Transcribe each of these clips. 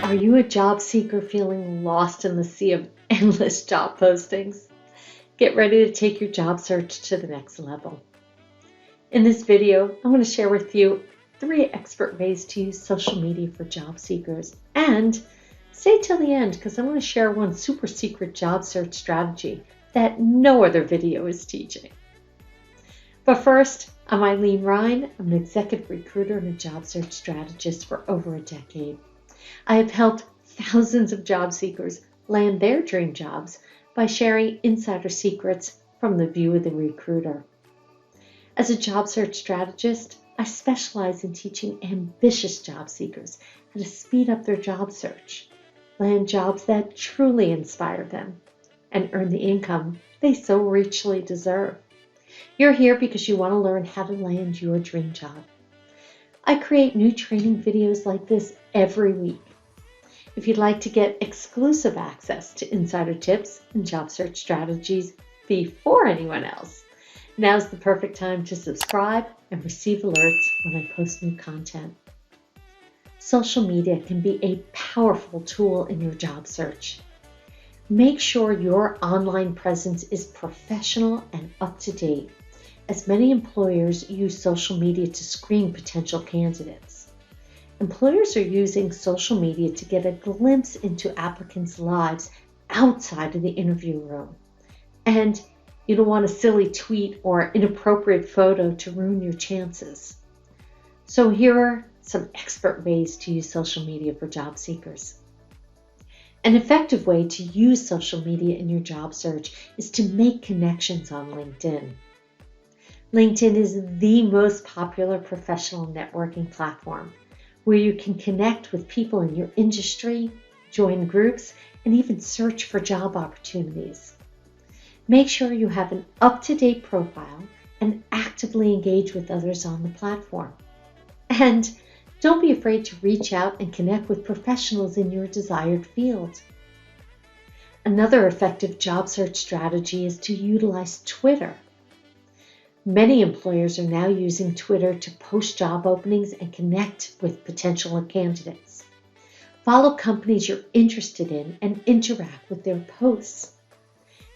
Are you a job seeker feeling lost in the sea of endless job postings? Get ready to take your job search to the next level. In this video, I want to share with you 3 expert ways to use social media for job seekers. And stay till the end because I want to share one super secret job search strategy that no other video is teaching. But first, I'm Ilene Rein. I'm an executive recruiter and a job search strategist for over a decade. I have helped thousands of job seekers land their dream jobs by sharing insider secrets from the view of the recruiter. As a job search strategist, I specialize in teaching ambitious job seekers how to speed up their job search, land jobs that truly inspire them, and earn the income they so richly deserve. You're here because you want to learn how to land your dream job. I create new training videos like this every week. If you'd like to get exclusive access to insider tips and job search strategies before anyone else, now's the perfect time to subscribe and receive alerts when I post new content. Social media can be a powerful tool in your job search. Make sure your online presence is professional and up to date, as many employers use social media to screen potential candidates. Employers are using social media to get a glimpse into applicants' lives outside of the interview room. And you don't want a silly tweet or inappropriate photo to ruin your chances. So here are some expert ways to use social media for job seekers. An effective way to use social media in your job search is to make connections on LinkedIn. LinkedIn is the most popular professional networking platform where you can connect with people in your industry, join groups, and even search for job opportunities. Make sure you have an up-to-date profile and actively engage with others on the platform. And don't be afraid to reach out and connect with professionals in your desired field. Another effective job search strategy is to utilize Twitter. Many employers are now using Twitter to post job openings and connect with potential candidates. Follow companies you're interested in and interact with their posts.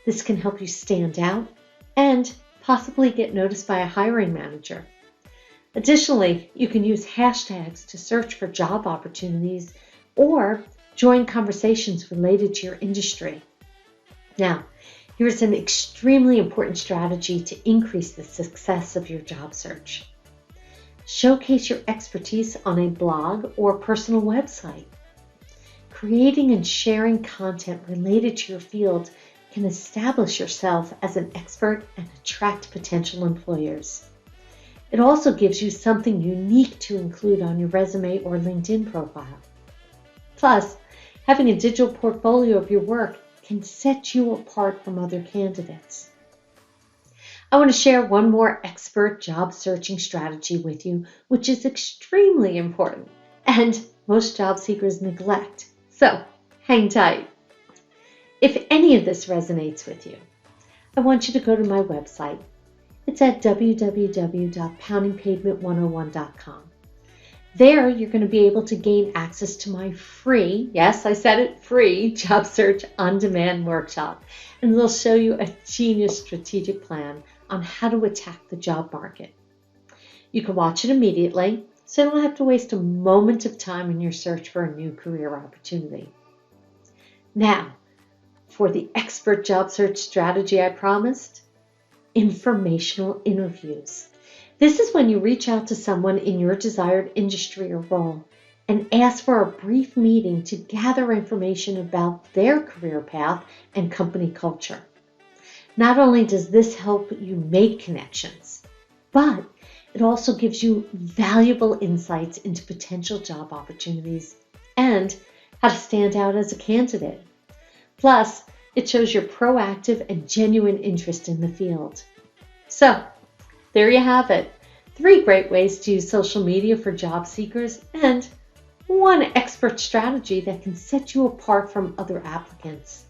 This can help you stand out and possibly get noticed by a hiring manager. Additionally, you can use hashtags to search for job opportunities or join conversations related to your industry. Now, here's an extremely important strategy to increase the success of your job search. Showcase your expertise on a blog or personal website. Creating and sharing content related to your field can establish yourself as an expert and attract potential employers. It also gives you something unique to include on your resume or LinkedIn profile. Plus, having a digital portfolio of your work can set you apart from other candidates. I want to share one more expert job searching strategy with you, which is extremely important and most job seekers neglect. So, hang tight. If any of this resonates with you, I want you to go to my website. It's at www.poundingpavement101.com. There, you're going to be able to gain access to my free, yes, I said it, free job search on-demand workshop. And it'll show you a genius strategic plan on how to attack the job market. You can watch it immediately, so you don't have to waste a moment of time in your search for a new career opportunity. Now, for the expert job search strategy I promised, informational interviews. This is when you reach out to someone in your desired industry or role and ask for a brief meeting to gather information about their career path and company culture. Not only does this help you make connections, but it also gives you valuable insights into potential job opportunities and how to stand out as a candidate. Plus, it shows your proactive and genuine interest in the field. So, there you have it. 3 great ways to use social media for job seekers and one expert strategy that can set you apart from other applicants.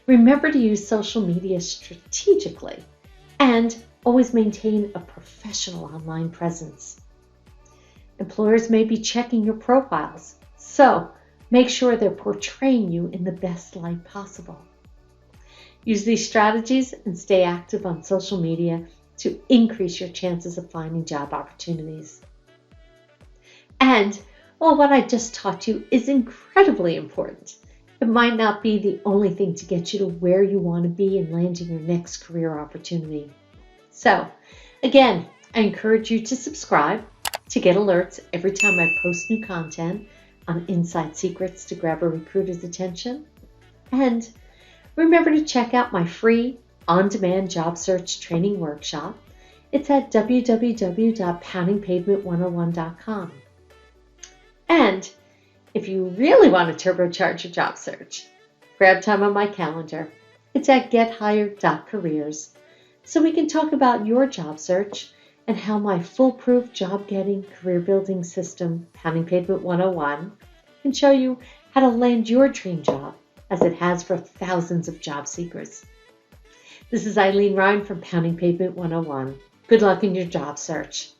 Remember to use social media strategically and always maintain a professional online presence. Employers may be checking your profiles, so Make sure they're portraying you in the best light possible. Use these strategies and stay active on social media to increase your chances of finding job opportunities. And while what I just taught you is incredibly important, it might not be the only thing to get you to where you want to be in landing your next career opportunity. So, again, I encourage you to subscribe to get alerts every time I post new content on inside secrets to grab a recruiter's attention. And remember to check out my free on-demand job search training workshop. It's at www.poundingpavement101.com. And if you really want to turbocharge your job search, grab time on my calendar. It's at gethired.careers, so we can talk about your job search and how my foolproof job-getting, career-building system, Pounding Pavement 101, can show you how to land your dream job as it has for thousands of job seekers. This is Ilene Rein from Pounding Pavement 101. Good luck in your job search.